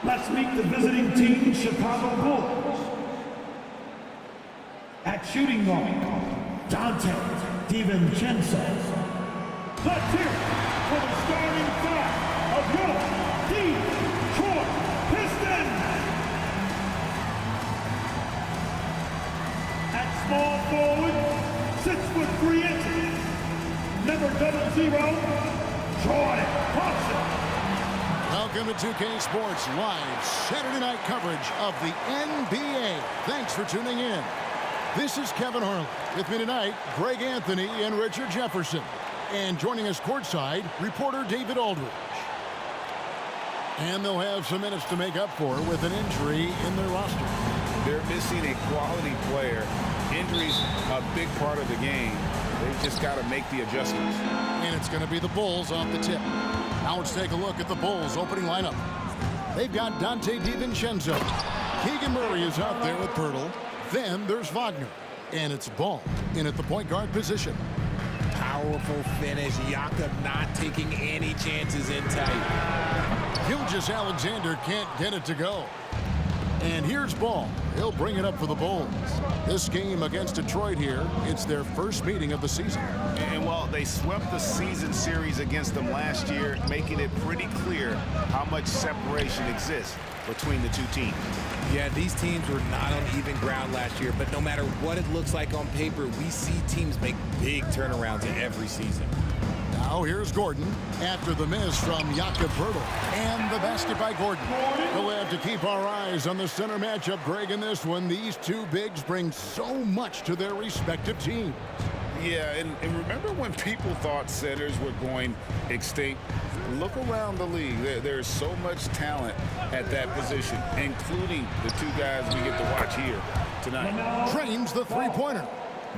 Let's meet the visiting team, Chicago Bulls. At shooting guard, Dante DiVincenzo. Let's hear it for the starting five of your Detroit Pistons. At small forward, 6'3", number 00, Jordan Clarkson. Welcome to 2K Sports live Saturday night coverage of the NBA. Thanks for tuning in. This is Kevin Harlan. With me tonight, Greg Anthony and Richard Jefferson. And joining us courtside, reporter David Aldridge. And they'll have some minutes to make up for with an injury in their roster. They're missing a quality player. Injuries a big part of the game. They've just got to make the adjustments. And it's going to be the Bulls off the tip. Now let's take a look at the Bulls opening lineup. They've got Dante DiVincenzo. Keegan Murray is out there with Poeltl. Then there's Wagner. And it's Ball in at the point guard position. Powerful finish. Jakob not taking any chances in tight. Gilgeous-Alexander can't get it to go. And here's Ball. He'll bring it up for the Bulls. This game against Detroit here, it's their first meeting of the season. And while they swept the season series against them last year, making it pretty clear how much separation exists between the two teams. Yeah, these teams were not on even ground last year, but no matter what it looks like on paper, we see teams make big turnarounds every season. Now here's Gordon after the miss from Jakob Poeltl. And the basket by Gordon. We'll have to keep our eyes on the center matchup, Greg, in this one. These two bigs bring so much to their respective teams. Yeah, and remember when people thought centers were going extinct? Look around the league. There's so much talent at that position, including the two guys we get to watch here tonight. Trains the three-pointer.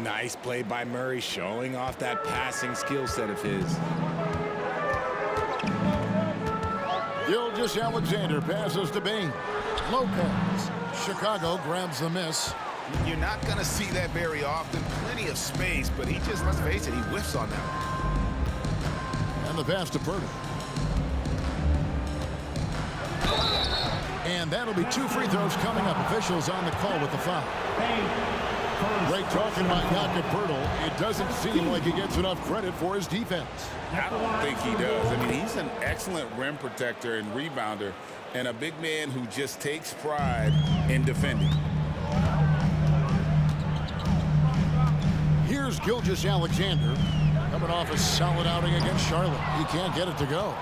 Nice play by Murray, showing off that passing skill set of his. Gilgeous-Alexander passes to Bain. Lopez. Chicago grabs the miss. You're not going to see that very often. Plenty of space, but he just, let's face it, he whiffs on that one. And the pass to Poeltl. And that'll be 2 free throws coming up. Officials on the call with the foul. Great talking by Jakob Poeltl. It doesn't seem like he gets enough credit for his defense. I don't think he does. I mean, he's an excellent rim protector and rebounder, and a big man who just takes pride in defending. Here's Gilgeous-Alexander coming off a solid outing against Charlotte. He can't get it to go.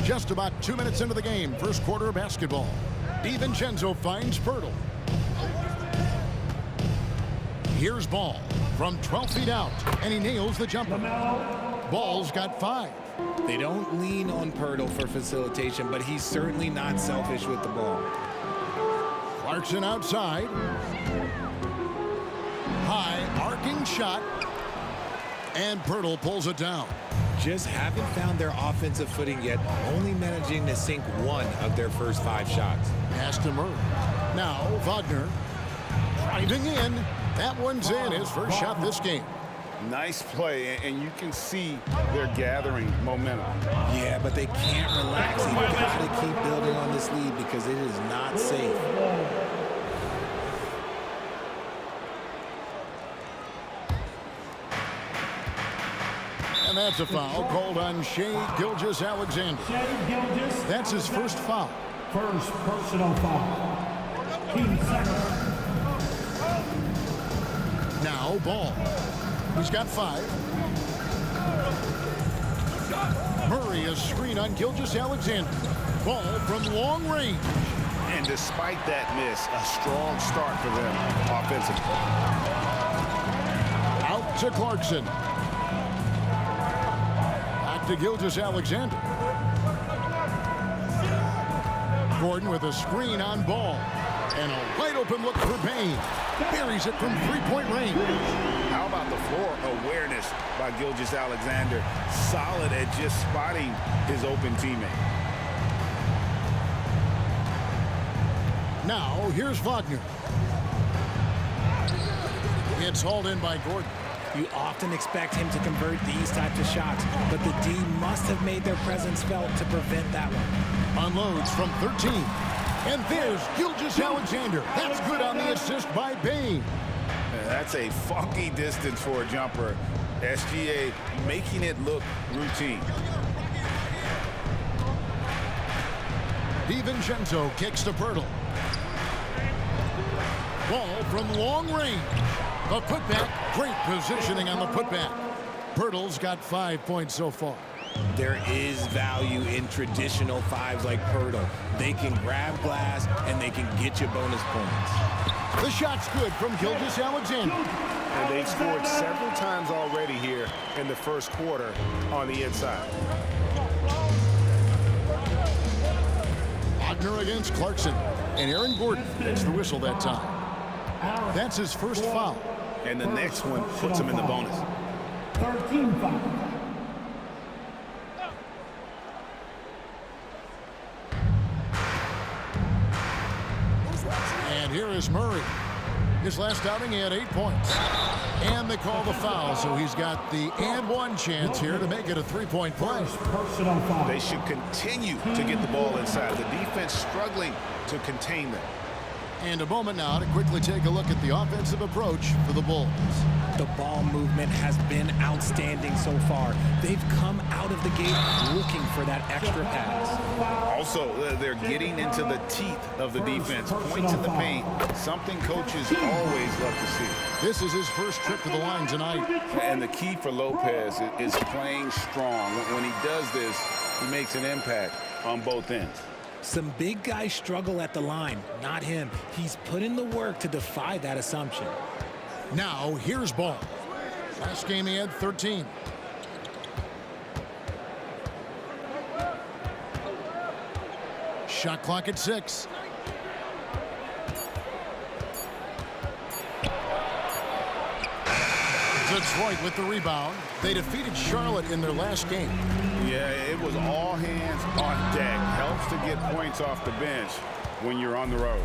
Just about 2 minutes into the game, first quarter of basketball. DiVincenzo finds Poeltl. Here's Ball from 12 feet out, and he nails the jumper. Ball's got 5. They don't lean on Poeltl for facilitation, but he's certainly not selfish with the ball. Clarkson outside. High arcing shot. And Poeltl pulls it down. Just haven't found their offensive footing yet, only managing to sink 1 of their first 5 shots. Pass to Murray. Now Wagner driving in. That one's in, his first shot this game. Nice play, and you can see they're gathering momentum. Yeah, but they can't relax. You've got to keep building on this lead because it is not safe. And that's a foul called on Shai Gilgeous-Alexander. That's his first foul. First personal foul. Team second. Now Ball. He's got 5. Murray a screen on Gilgeous-Alexander. Ball from long range. And despite that miss, a strong start for them offensively. Out to Clarkson. Back to Gilgeous-Alexander. Gordon with a screen on Ball. And a wide open look for Bain. Buries it from 3-point range. How about the floor awareness by Gilgeous-Alexander? Solid at just spotting his open teammate. Now, here's Wagner. It's hauled in by Gordon. You often expect him to convert these types of shots, but the D must have made their presence felt to prevent that one. Unloads from 13. And there's Gilgeous-Alexander. That's good on the assist by Bane. That's a funky distance for a jumper. SGA making it look routine. DiVincenzo kicks to Poeltl. Ball from long range. A putback. Great positioning on the putback. Poeltl's got 5 points so far. There is value in traditional fives like Poeltl. They can grab glass and they can get you bonus points. The shot's good from Gilgeous-Alexander. And they've scored several times already here in the first quarter on the inside. Wagner against Clarkson. And Aaron Gordon gets the whistle that time. That's his first foul. And the next one puts him in the bonus. 13 foul. And here is Murray. His last outing, he had 8 points. And they call the foul, so he's got the and one chance here to make it a three-point play. Personal foul. They should continue to get the ball inside. The defense struggling to contain them. And a moment now to quickly take a look at the offensive approach for the Bulls. The ball movement has been outstanding so far. They've come out of the gate looking for that extra pass. Also, they're getting into the teeth of the defense. Points in the paint, something coaches always love to see. This is his first trip to the line tonight. And the key for Lopez is playing strong. When he does this, he makes an impact on both ends. Some big guys struggle at the line, not him. He's put in the work to defy that assumption. Now, here's Ball. Last game he had 13. Shot clock at 6. Detroit with the rebound. They defeated Charlotte in their last game. Yeah, it was all hands on deck. Helps to get points off the bench when you're on the road.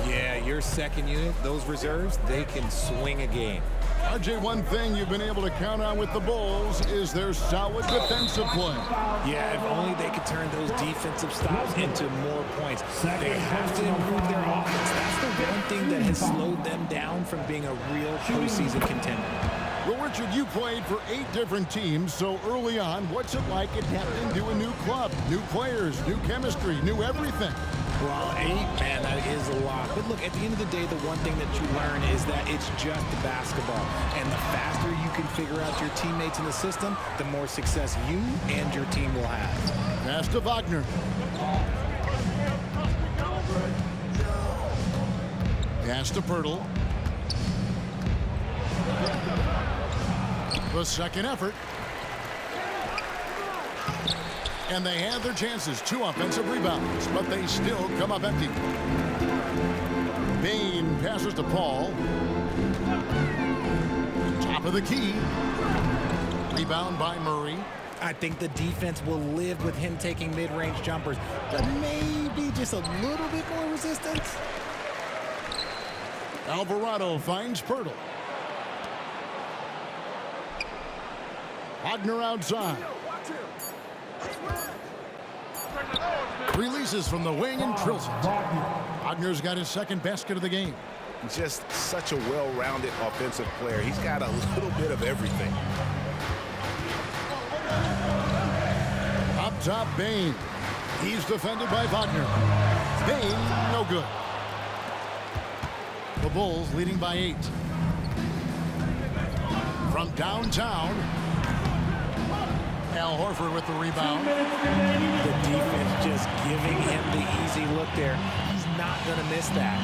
Yeah, your second unit, those reserves, they can swing a game. RJ, one thing you've been able to count on with the Bulls is their solid defensive play. Yeah, if only they could turn those defensive stops into more points. They have to improve their offense. That's the one thing that has slowed them down from being a real postseason contender. Well, Richard, you played for 8 different teams so early on. What's it like adapting to a new club, new players, new chemistry, new everything? Well, 8, man, that is a lot. But look, at the end of the day, the one thing that you learn is that it's just basketball. And the faster you can figure out your teammates in the system, the more success you and your team will have. Pass to Wagner. Pass to Poeltl. The second effort. And they had their chances. 2 offensive rebounds, but they still come up empty. Bane passes to Paul. Top of the key. Rebound by Murray. I think the defense will live with him taking mid-range jumpers, but maybe just a little bit more resistance. Alvarado finds Poeltl. Wagner outside. Releases from the wing and drills it. Wagner's got his second basket of the game. Just such a well-rounded offensive player. He's got a little bit of everything. Up top, Bane. He's defended by Wagner. Bane, no good. The Bulls leading by 8. From downtown, Al Horford with the rebound. The defense just giving him the easy look there. He's not going to miss that.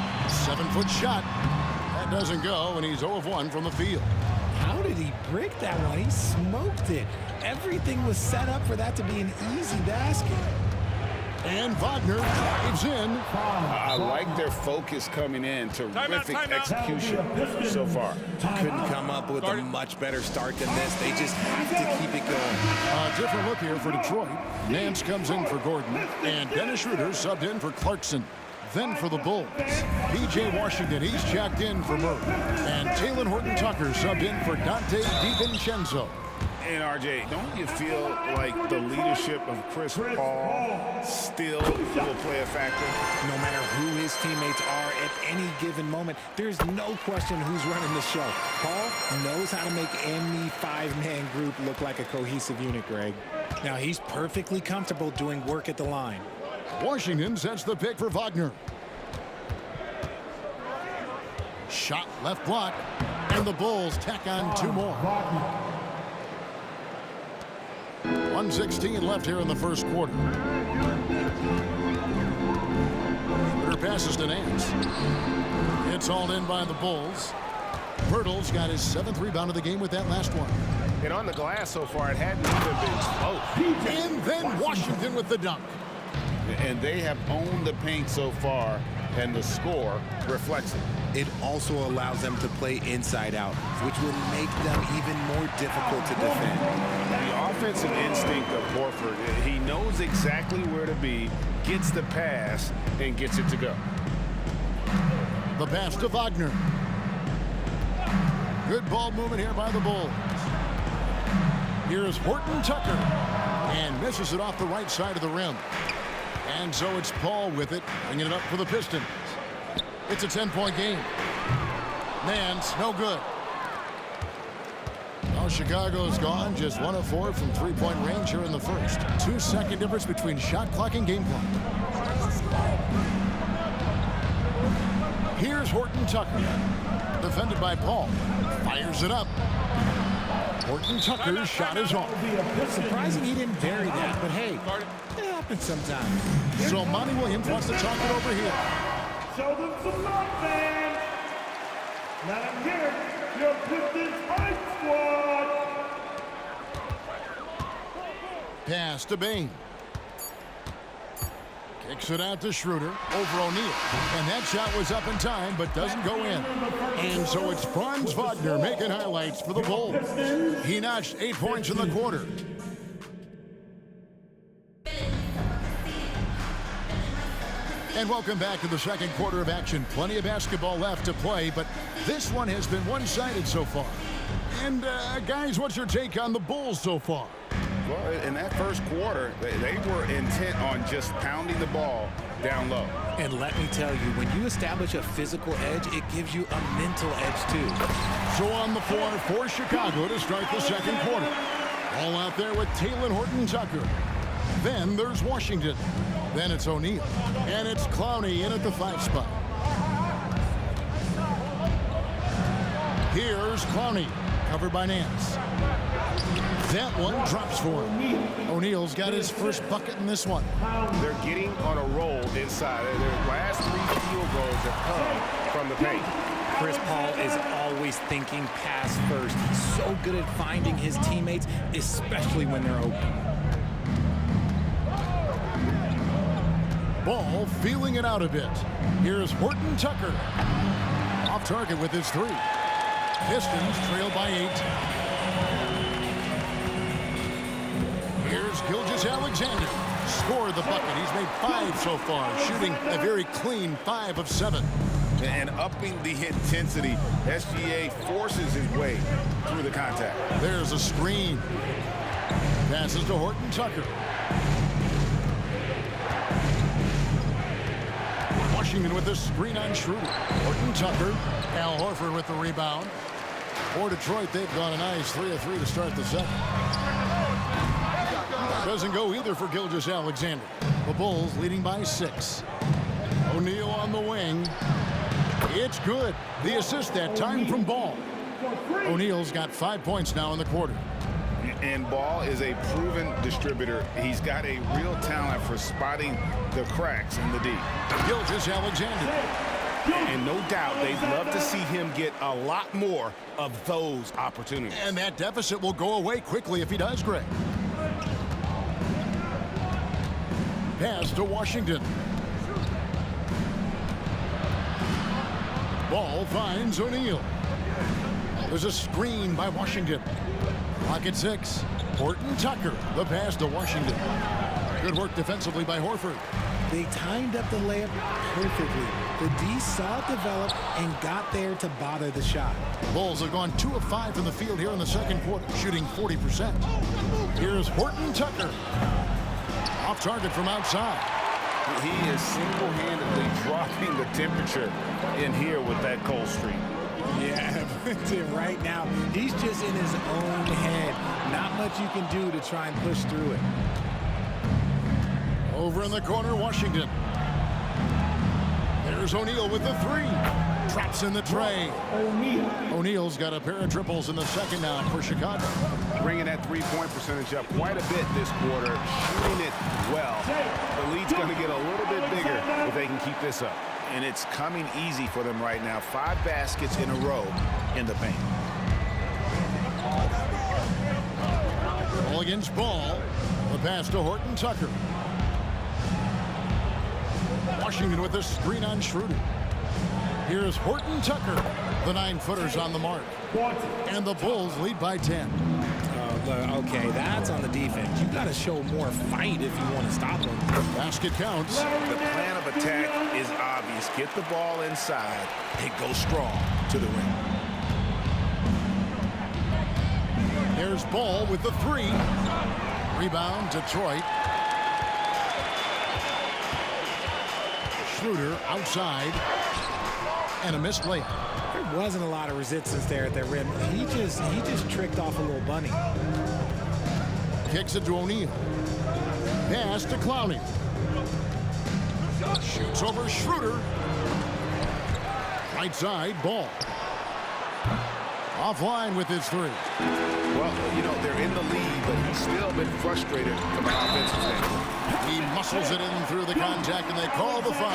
7-foot shot. That doesn't go, and he's 0 of 1 from the field. How did he break that one? He smoked it. Everything was set up for that to be an easy basket. And Wagner drives in. I like their focus coming in. Terrific execution so far. Couldn't come up with a much better start than this. They just have to keep it going. A different look here for Detroit. Nance comes in for Gordon, and Dennis Schroeder subbed in for Clarkson. Then for the Bulls, P.J. Washington, he's checked in for Murray. And Talen Horton-Tucker subbed in for Dante DiVincenzo. And RJ, don't you feel like the leadership of Chris Paul still will play a factor? No matter who his teammates are at any given moment, there's no question who's running the show. Paul knows how to make any five-man group look like a cohesive unit, Greg. Now, he's perfectly comfortable doing work at the line. Washington sets the pick for Wagner. Shot left block, and the Bulls tack on two more. 1:16 left here in the first quarter. Schroeder passes to Nance. It's hauled in by the Bulls. Pirtle's got his 7th rebound of the game with that last one. And on the glass so far, it hadn't even been close. And then Washington with the dunk. And they have owned the paint so far, and the score reflects it. It also allows them to play inside out, which will make them even more difficult to defend. The offensive instinct of Horford, he knows exactly where to be, gets the pass, and gets it to go. The pass to Wagner. Good ball movement here by the Bulls. Here's Horton-Tucker, and misses it off the right side of the rim. And so it's Paul with it, bringing it up for the Pistons. It's a 10-point game. Nance, no good. Now Chicago's gone, just 1 of 4 from three-point range here in the first. 2-second difference between shot clock and game clock. Here's Horton-Tucker, defended by Paul. Fires it up. Horton-Tucker's shot is off. Surprising he didn't bury that, but hey, it happens sometimes. So Monty Williams wants to talk it over here. Show them some love, fans. Let them hear your Pistons Hype Squad. Pass to Bane. Kicks it out to Schroeder over O'Neal. And that shot was up in time, but doesn't go in. And so it's Franz Wagner making highlights for the Bulls. He notched 8 points in the quarter. And welcome back to the second quarter of action. Plenty of basketball left to play, but this one has been one-sided so far. And guys, what's your take on the Bulls so far? Well, in that first quarter, they were intent on just pounding the ball down low. And let me tell you, when you establish a physical edge, it gives you a mental edge too. So on the floor for Chicago to start the second quarter. All out there with Talen Horton-Tucker. Then there's Washington. Then it's O'Neal. And it's Clowney in at the 5 spot. Here's Clowney, covered by Nance. That one drops for him. O'Neal's got his first bucket in this one. They're getting on a roll inside. Their last 3 field goals have come from the paint. Chris Paul is always thinking pass first. He's so good at finding his teammates, especially when they're open. Ball feeling it out a bit. Here's Horton-Tucker. Off target with his 3. Pistons trail by 8. Here's Gilgeous-Alexander. Scored the bucket. He's made 5 so far, shooting a very clean 5 of 7. And upping the intensity, SGA forces his way through the contact. There's a screen. Passes to Horton-Tucker. Washington with the screen on Schroeder. Horton-Tucker. Al Horford with the rebound. For Detroit, they've gone a nice 3 of 3 to start the second. Doesn't go either for Gilgeous-Alexander. The Bulls leading by 6. O'Neal on the wing. It's good. The assist that time from Ball. O'Neal's got 5 points now in the quarter. And Ball is a proven distributor. He's got a real talent for spotting the cracks in the D. Gilgeous-Alexander. And no doubt they'd love to see him get a lot more of those opportunities. And that deficit will go away quickly if he does, Greg. Pass to Washington. Ball finds O'Neal. There's a screen by Washington. Clock at 6. Horton-Tucker. The pass to Washington. Good work defensively by Horford. They timed up the layup perfectly. The D saw it develop and got there to bother the shot. Bulls have gone 2 of 5 from the field here in the second quarter, shooting 40%. Here's Horton Tucker. Off target from outside. He is single-handedly dropping the temperature in here with that cold streak. Yeah, right now, he's just in his own head. Not much you can do to try and push through it. Over in the corner, Washington. There's O'Neal with the 3. Traps in the tray. O'Neal's got a pair of triples in the second now for Chicago. Bringing that three-point percentage up quite a bit this quarter, shooting it well. The lead's going to get a little bit bigger if they can keep this up. And it's coming easy for them right now. 5 baskets in a row in the paint. Ball against Ball. The pass to Horton Tucker. Washington with a screen on Schroeder. Here's Horton Tucker. The 9-footer's on the mark. And the Bulls lead by 10. Okay, that's on the defense. You got to show more fight if you want to stop them. Basket counts. The plan of attack is obvious. Get the ball inside and go strong to the rim. There's Ball with the 3. Rebound, Detroit. Schroeder outside. And a missed layup. There wasn't a lot of resistance there at the rim. He just tricked off a little bunny. Kicks it to O'Neal. Pass to Clowney. Shoots over Schroeder. Right side, Ball. Offline with his 3. Well, you know, they're in the lead, but he's still been frustrated from an offensive standpoint. He muscles it in through the contact, and they call the foul.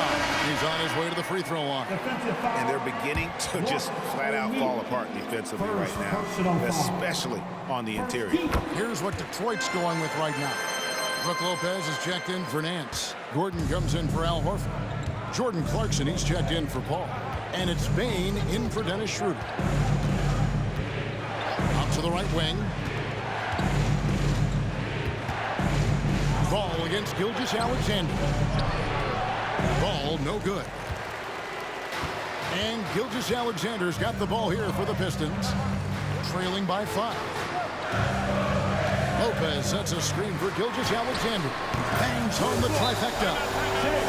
He's on his way to the free throw line. And they're beginning to just flat out fall apart defensively right now, especially on the interior. Here's what Detroit's going with right now. Brook Lopez is checked in for Nance. Gordon comes in for Al Horford. Jordan Clarkson, he's checked in for Paul. And it's Bane in for Dennis Schroeder. Out to the right wing. Ball against Gilgeous-Alexander. Ball no good. And Gilgeous-Alexander's got the ball here for the Pistons. Trailing by 5. Lopez sets a screen for Gilgeous-Alexander. Bangs home the trifecta.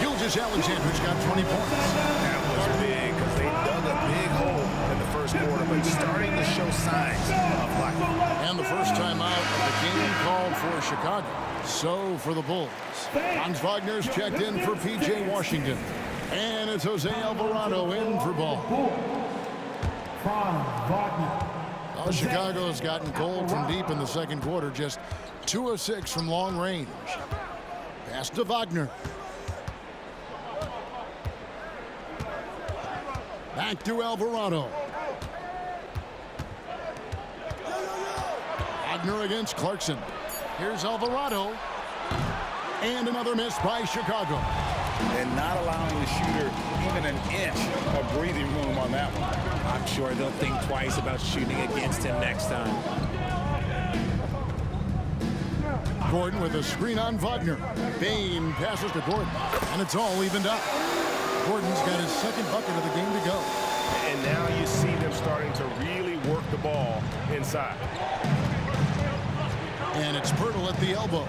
Gilgeous-Alexander's got 20 points. That was big because they dug a big hole in the first quarter, but starting to show signs of life. And the first time out of the game called for Chicago. So for the Bulls, Franz Wagner's checked in for P.J. Washington. And it's Jose Alvarado in for Ball. Franz Wagner. Well, Chicago's gotten cold from deep in the second quarter. Just 2 of 6 from long range. Pass to Wagner. Back to Alvarado. Wagner against Clarkson. Here's Alvarado. And another miss by Chicago. And not allowing the shooter even an inch of breathing room on that one. I'm sure they'll think twice about shooting against him next time. Gordon with a screen on Wagner. Bane passes to Gordon. And it's all evened up. Gordon's got his second bucket of the game to go. And now you see them starting to really work the ball inside. And it's Pirtle at the elbow.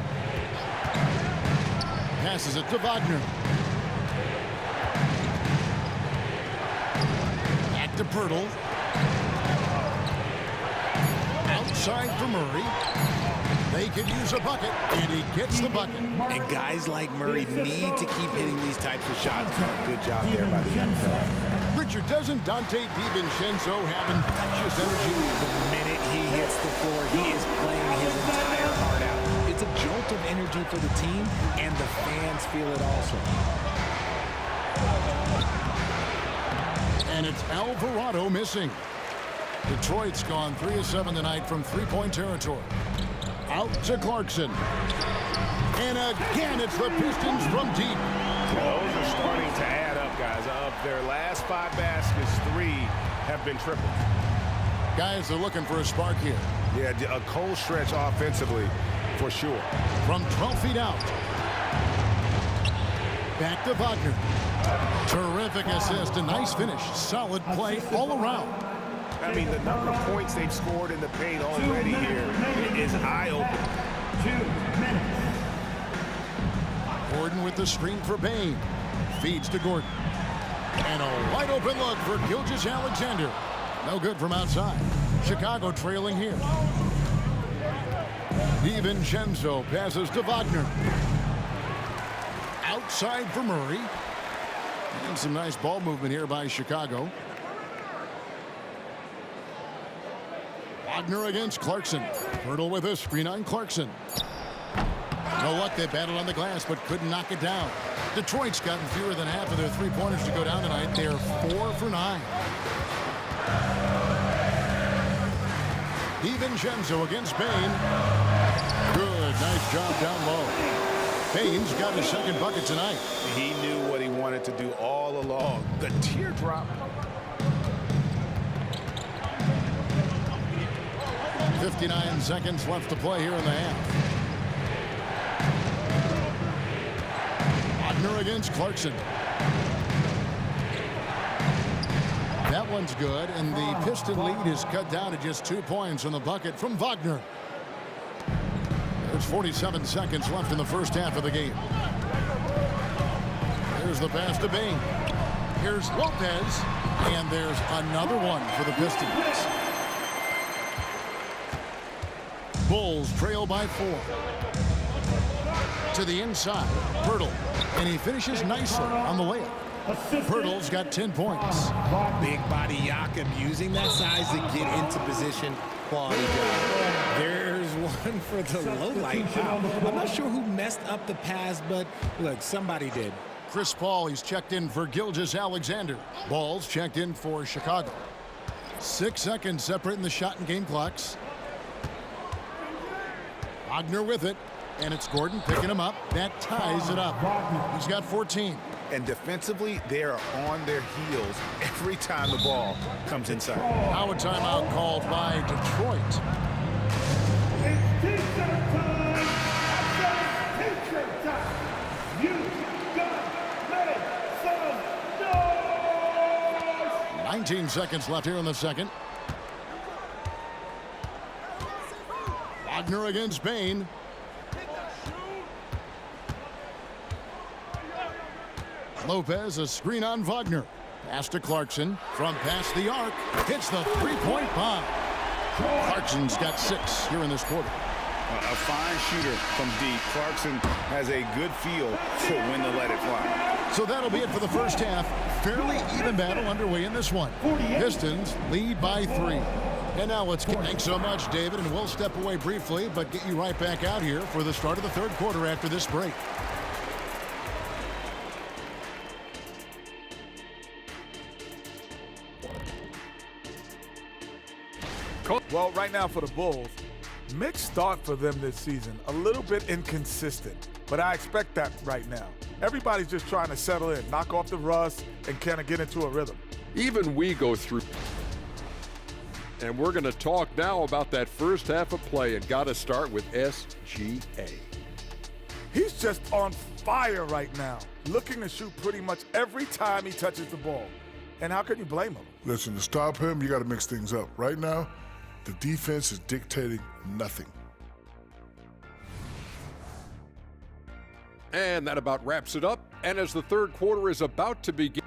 Passes it to Wagner. Back to Pirtle. Outside for Murray. They could use a bucket, and he gets the bucket. And guys like Murray need to keep hitting these types of shots. Good job there by the NFL. Richard, doesn't Dante DiVincenzo have infectious energy? The minute he hits the floor, he is playing his entire heart out. It's a jolt of energy for the team, and the fans feel it also. And it's Alvarado missing. Detroit's gone 3 of 7 tonight from three-point territory. Out to Clarkson. And again, it's the Pistons from deep. Those are starting to add up, guys. Of their last 5 baskets, 3 have been tripled. Guys are looking for a spark here. Yeah, a cold stretch offensively, for sure. From 12 feet out. Back to Wagner. Terrific assist, a nice finish. Solid play all around. I mean, the number of points they've scored in the paint already here is eye-opening. 2 minutes. Gordon with the screen for Bane. Feeds to Gordon. And a wide open look for Gilgeous-Alexander. No good from outside. Chicago trailing here. DiVincenzo passes to Wagner. Outside for Murray. And some nice ball movement here by Chicago. Wagner against Clarkson. Hurdle with a screen on Clarkson. No luck, they battled on the glass but couldn't knock it down. Detroit's gotten fewer than half of their three-pointers to go down tonight. They're 4 for 9. DiVincenzo against Bane. Good, nice job down low. Bane's got his second bucket tonight. He knew what he wanted to do all along. The teardrop. 59 seconds left to play here in the half. Wagner against Clarkson. That one's good, and the Piston lead is cut down to just 2 points on the bucket from Wagner. There's 47 seconds left in the first half of the game. There's the pass to Bane. Here's Lopez, and there's another one for the Pistons. Bulls trail by 4. To the inside, Pirtle, and he finishes nicely on the layup. Pirtle's got 10 points. Big body Jakob using that size to get into position. Quality job. There's one for the low light. Wow. I'm not sure who messed up the pass, but look, somebody did. Chris Paul, he's checked in for Gilgeous-Alexander. Ball's checked in for Chicago. 6 seconds separating the shot and game clocks. Wagner with it, and it's Gordon picking him up. That ties it up. He's got 14. And defensively, they are on their heels every time the ball comes inside. Now a timeout called by Detroit. It's T-shirt time. T-shirt time. You got make some noise. 19 seconds left here in the second. Wagner against Bane. Lopez, a screen on Wagner. Pass to Clarkson from past the arc. Hits the three-point bomb. Clarkson's got 6 here in this quarter. A fine shooter from deep. Clarkson has a good feel for when to let it fly. So that'll be it for the first half. Fairly even battle underway in this one. Pistons lead by 3. And now let's get... Thanks so much, David, and we'll step away briefly, but get you right back out here for the start of the third quarter after this break. Well, right now for the Bulls, mixed start for them this season. A little bit inconsistent, but I expect that right now. Everybody's just trying to settle in, knock off the rust, and kind of get into a rhythm. Even we go through. And we're going to talk now about that first half of play, and got to start with SGA. He's just on fire right now, looking to shoot pretty much every time he touches the ball. And how can you blame him? Listen, to stop him, you got to mix things up. Right now, the defense is dictating nothing. And that about wraps it up. And as the third quarter is about to begin,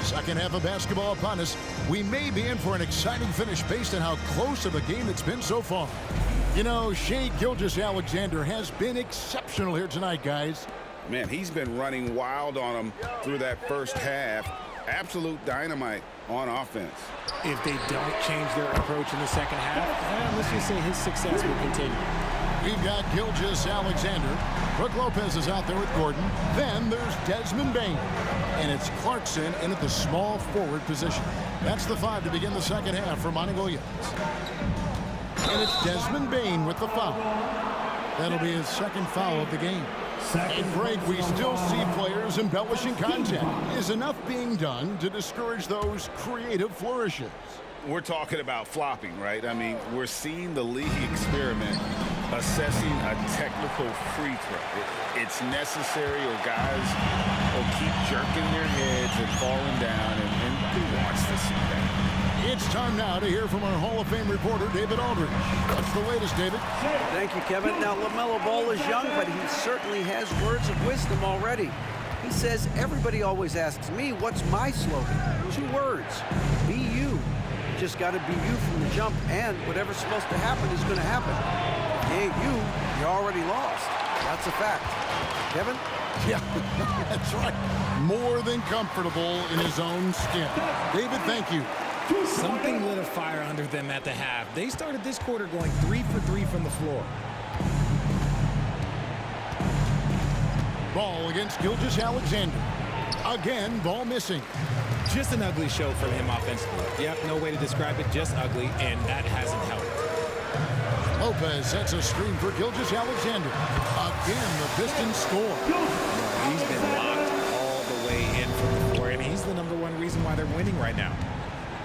Second half of basketball upon us. We may be in for an exciting finish based on how close of a game it's been so far. You know, Shai Gilgeous-Alexander has been exceptional here tonight, guys. Man, he's been running wild on them through that first half. Absolute dynamite on offense. If they don't change their approach in the second half, let's just say his success will continue. We've got Gilgeous-Alexander. Brook Lopez is out there with Gordon. Then there's Desmond Bane. And it's Clarkson in at the small forward position. That's the 5 to begin the second half for Monty Williams. And it's Desmond Bane with the foul. That'll be his second foul of the game. And Greg, we still see players embellishing contact. Is enough being done to discourage those creative flourishes? we're talking about flopping, right? I mean, we're seeing the league experiment assessing a technical free throw. It's necessary, or guys will keep jerking their heads and falling down, and who wants to see that? It's time now to hear from our Hall of Fame reporter, David Aldridge. What's the latest, David? Thank you, Kevin. Now, LaMelo Ball is young, but he certainly has words of wisdom already. He says, everybody always asks me, what's my slogan? 2 words, be you. You just got to be you from the jump, and whatever's supposed to happen is going to happen. If you ain't you, you're already lost. That's a fact. Kevin? Yeah, that's right. More than comfortable in his own skin. David, thank you. Something lit a fire under them at the half. They started this quarter going 3 for 3 from the floor. Ball against Gilgeous-Alexander. Again, ball missing. Just an ugly show from him offensively. Yep, no way to describe it, just ugly, and that hasn't helped. Lopez sets a screen for Gilgeous-Alexander. Again, the Pistons score. He's been locked all the way in from the floor, and he's the #1 reason why they're winning right now.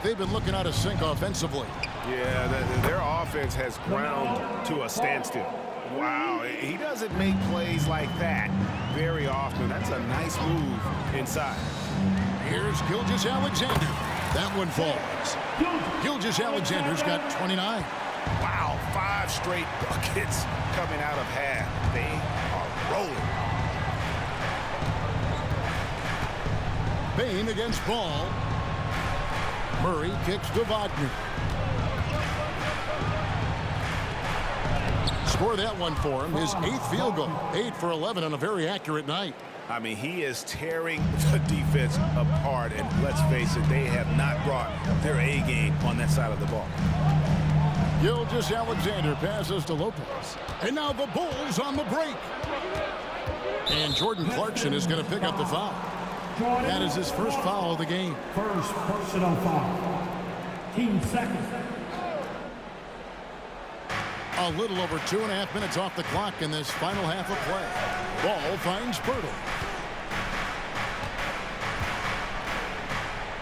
They've been looking out of sync offensively. Yeah, their offense has ground to a standstill. Wow, he doesn't make plays like that very often. That's a nice move inside. Here's Gilgeous-Alexander. That one falls. Gilgeous-Alexander's got 29. Wow, 5 straight buckets coming out of half. They are rolling. Bane against Ball. Murray kicks to Wagner. Score that one for him. His 8th field goal. 8 for 11 on a very accurate night. I mean, he is tearing the defense apart. And let's face it, they have not brought their A game on that side of the ball. Gilgeous-Alexander passes to Lopez. And now the Bulls on the break. And Jordan Clarkson is going to pick up the foul. That is his first foul of the game. First personal foul. Team second. A little over 2.5 minutes off the clock in this final half of play. Ball finds Poeltl.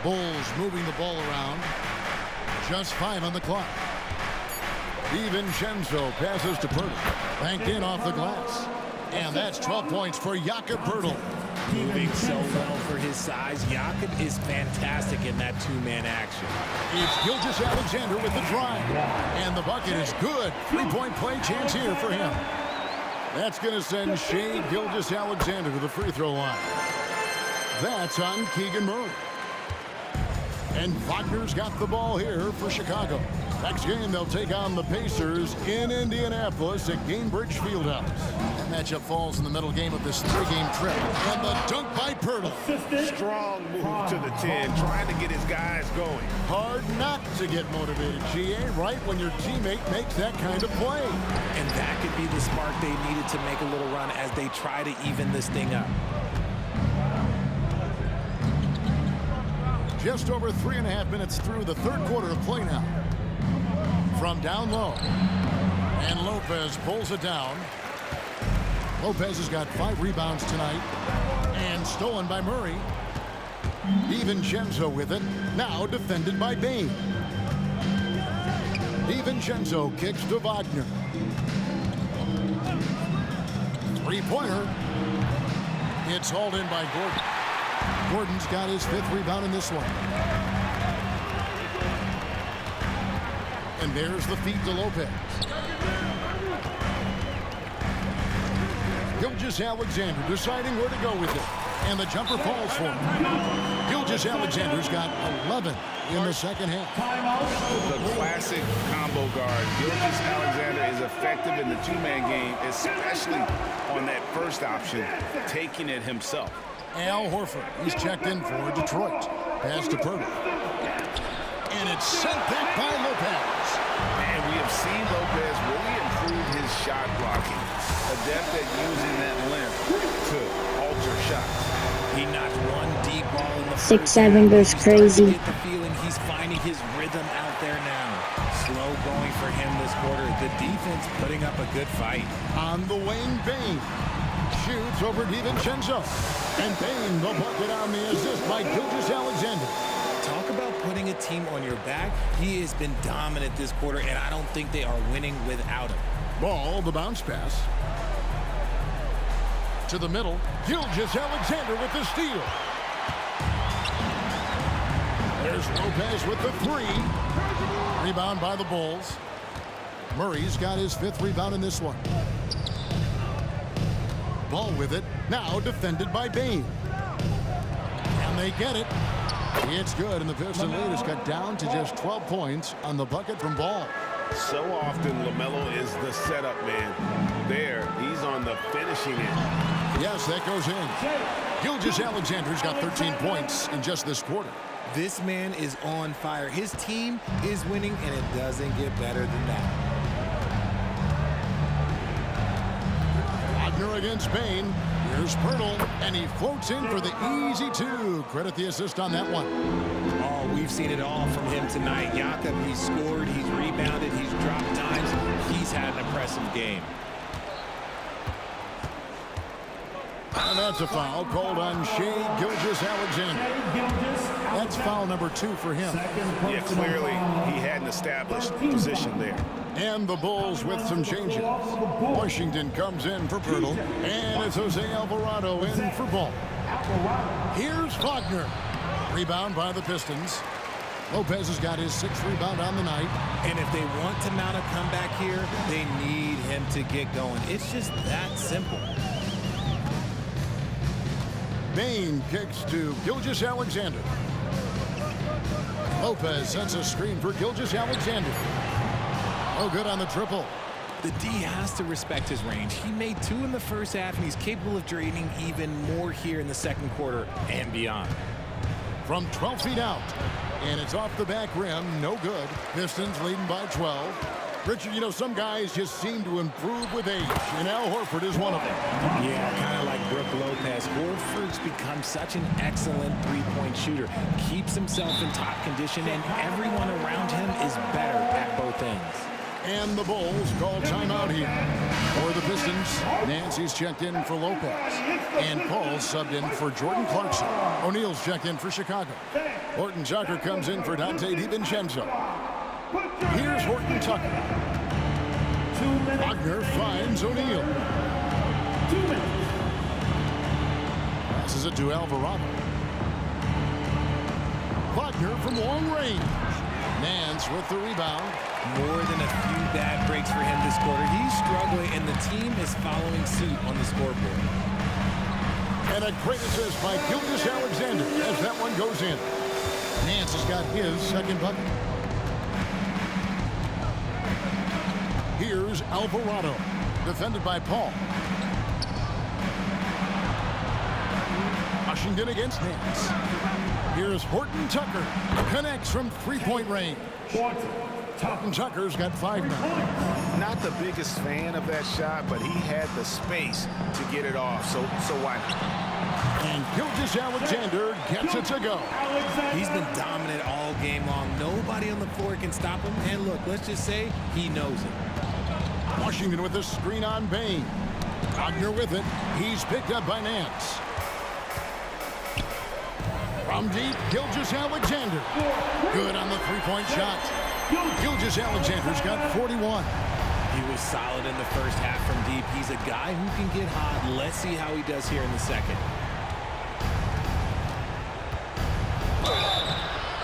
Bulls moving the ball around. Just 5 on the clock. DiVincenzo passes to Poeltl. Banked in off the glass. And that's 12 points for Jakob Poeltl. Moving so well for his size. Jakob is fantastic in that 2-man action. It's Gilgeous-Alexander with the drive. And the bucket is good. 3-point play chance here for him. That's going to send Shai Gilgeous-Alexander to the free throw line. That's on Keegan Murray. And Wagner's got the ball here for Chicago. Next game, they'll take on the Pacers in Indianapolis at Gainbridge Fieldhouse. That matchup falls in the middle game of this 3-game trip. And the dunk by Poeltl. Strong move to the 10, trying to get his guys going. Hard not to get motivated, GA, right when your teammate makes that kind of play. And that could be the spark they needed to make a little run as they try to even this thing up. Just over 3.5 minutes through the third quarter of play now. From down low. And Lopez pulls it down. Lopez has got 5 rebounds tonight. And stolen by Murray. DiVincenzo with it. Now defended by Bane. DiVincenzo kicks to Wagner. 3-pointer. It's hauled in by Gordon. Gordon's got his 5th rebound in this one. And there's the feed to Lopez. Gilgeous-Alexander deciding where to go with it. And the jumper falls for him. Gilgeous-Alexander's got 11 in the second half. The classic combo guard. Gilgeous-Alexander is effective in the 2-man game, especially on that first option, taking it himself. Al Horford, he's checked in for Detroit. Pass to Poeltl. And it's sent back by Lopez. And we have seen Lopez really improve his shot blocking. Adept at using that length to alter shots. He knocked one deep ball in the 6'7" goes crazy. Get the feeling he's finding his rhythm out there now. Slow going for him this quarter. The defense putting up a good fight. On the wing, Bane shoots over DiVincenzo. And Bane, the bucket on the assist by Gilgeous-Alexander. Talk about putting it team on your back. He has been dominant this quarter, and I don't think they are winning without him. Ball, the bounce pass. To the middle. Gilgeous-Alexander with the steal. There's Lopez with the three. Rebound by the Bulls. Murray's got his 5th rebound in this one. Ball with it. Now defended by Bane. And they get it. It's good, and the Piston lead is cut down to just 12 points on the bucket from Ball. So often, LaMelo is the setup man. There, he's on the finishing end. Yes, that goes in. Gilgeous-Alexander's got 13 points in just this quarter. This man is on fire. His team is winning, and it doesn't get better than that. Wagner against Bane. Here's Pirtle, and he floats in for the easy 2. Credit the assist on that one. Oh, we've seen it all from him tonight. Jakob, he's scored, he's rebounded, he's dropped dimes. He's had an impressive game. And that's a foul called on Shai Gilgeous-Alexander. That's foul number 2 for him. Yeah, clearly he had an established position there. And the Bulls with some changes. Washington comes in for Pirtle, and it's Jose Alvarado in for Ball. Here's Wagner. Rebound by the Pistons. Lopez has got his 6th rebound on the night. And if they want to mount a comeback here, they need him to get going. It's just that simple. Bane kicks to Gilgeous-Alexander. Lopez sets a screen for Gilgeous-Alexander. Oh, good on the triple. The D has to respect his range. He made 2 in the first half, and he's capable of draining even more here in the second quarter and beyond. From 12 feet out, and it's off the back rim. No good. Pistons leading by 12. Richard, you know, some guys just seem to improve with age, and Al Horford is one of them. Yeah, kind of like Brook Lopez. Horford's become such an excellent three-point shooter. Keeps himself in top condition, and everyone around him is better at both ends. And the Bulls call timeout here. For the Pistons, Nancy's checked in for Lopez. And Paul's subbed in for Jordan Clarkson. O'Neal's checked in for Chicago. Horton Tucker comes in for Dante DiVincenzo. Here's Horton Tucker. Wagner finds O'Neal. 2 minutes. Passes it to Alvarado. Wagner from long range. Nance with the rebound. More than a few bad breaks for him this quarter. He's struggling, and the team is following suit on the scoreboard. And a great assist by Gilgeous-Alexander as that one goes in. Nance has got his 2nd bucket. Here's Alvarado, defended by Paul. Washington against Nance. Here's Horton Tucker, connects from 3-point range. Horton Tucker's got 5 now. Not the biggest fan of that shot, but he had the space to get it off, so why not? And Gilgeous-Alexander gets it to go. He's been dominant all game long. Nobody on the floor can stop him. And look, let's just say he knows it. Washington with the screen on Bane. Wagner with it. He's picked up by Nance. From deep, Gilgeous-Alexander. Good on the 3-point shot. Gilgeous-Alexander's got 41. He was solid in the first half from deep. He's a guy who can get hot. Let's see how he does here in the second.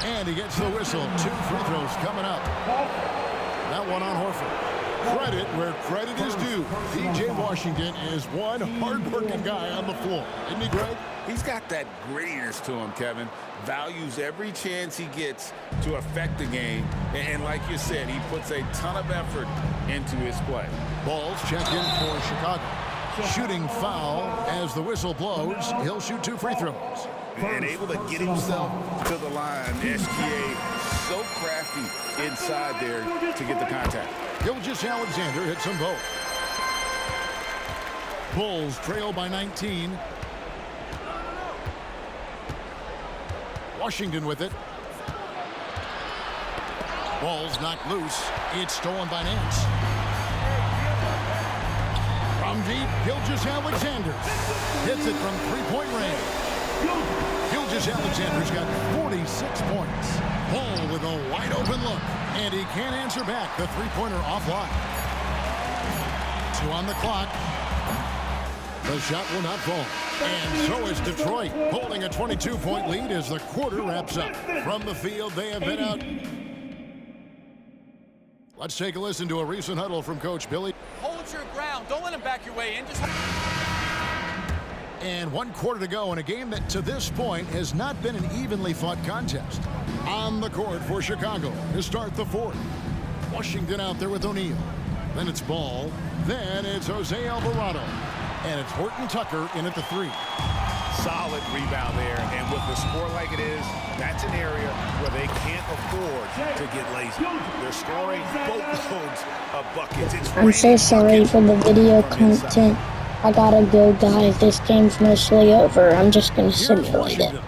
And he gets the whistle. 2 free throws coming up. That one on Horford. Credit where credit is due. P.J. Washington is one hard-working guy on the floor. Isn't he, Greg? He's got that grittiness to him, Kevin. Values every chance he gets to affect the game. And like you said, he puts a ton of effort into his play. Balls check in for Chicago. Shooting foul as the whistle blows. He'll shoot 2 free throws. And able to get himself to the line. SGA so crafty inside there to get the contact. Gilgeous-Alexander hits them both. Bulls trail by 19. Washington with it. Ball's knocked loose. It's stolen by Nance. From deep, Gilgeous-Alexander hits it from 3-point range. Gilgeous-Alexander's got 46 points. Ball with a wide open look. And he can't answer back. The three-pointer offline. 2 on the clock. The shot will not fall. And so is Detroit, holding a 22-point lead as the quarter wraps up. From the field, they have been out. Let's take a listen to a recent huddle from Coach Billy. Hold your ground. Don't let him back your way in. Just... And 1 quarter to go in a game that to this point has not been an evenly fought contest. On the court for Chicago to start the fourth. Washington out there with O'Neal. Then it's Ball. Then it's Jose Alvarado. And it's Horton Tucker in at the 3. Solid rebound there, and with the score like it is, that's an area where they can't afford to get lazy. They're scoring boatloads of buckets. I'm so sorry for the video content. I gotta go, guys. This game's mostly over. I'm just gonna simulate it.